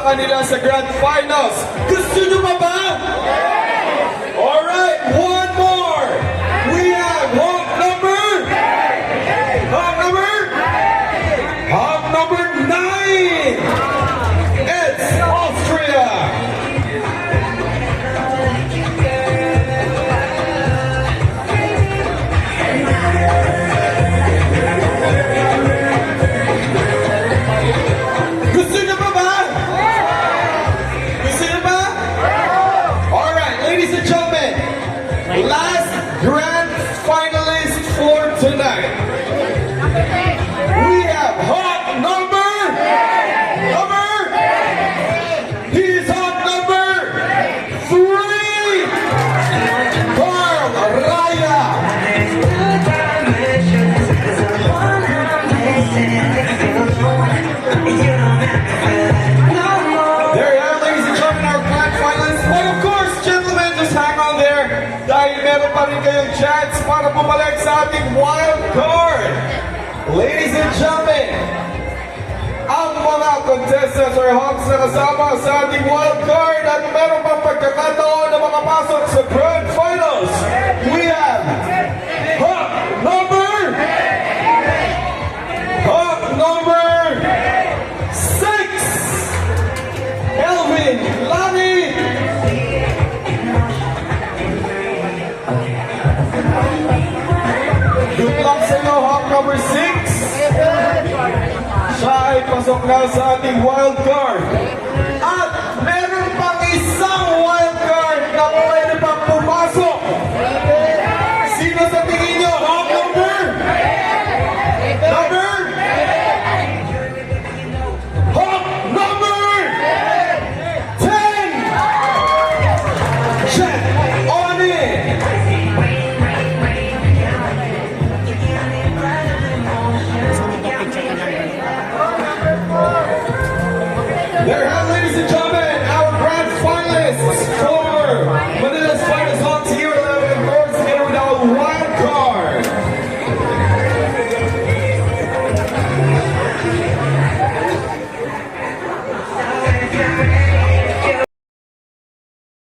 kanila sa Grand Finals. Gusto nyo pa ba? Alright, one more! We have hawk number 9! It's Austria! Gusto nyo pa ba? Gusto nyo ba? Alright, ladies and gentlemen, last grand finalist for tonight. We have hawk number. He's hawk number 3. Carl Raya. There you are, ladies and gentlemen, our grand finalists. But of course, gentlemen, just hang on there dahil meron pa rin kayong chance para bumalik sa ating wild card. Ladies and gentlemen, ang mga contestants or hawks na kasama sa ating wild card at meron pang pagkakataon na makapasok sa grand finals. We have hawk number 6, Elvin Lani. Good luck sa inyo, hawk number 6. Siya ay pasok na sa ating wild card.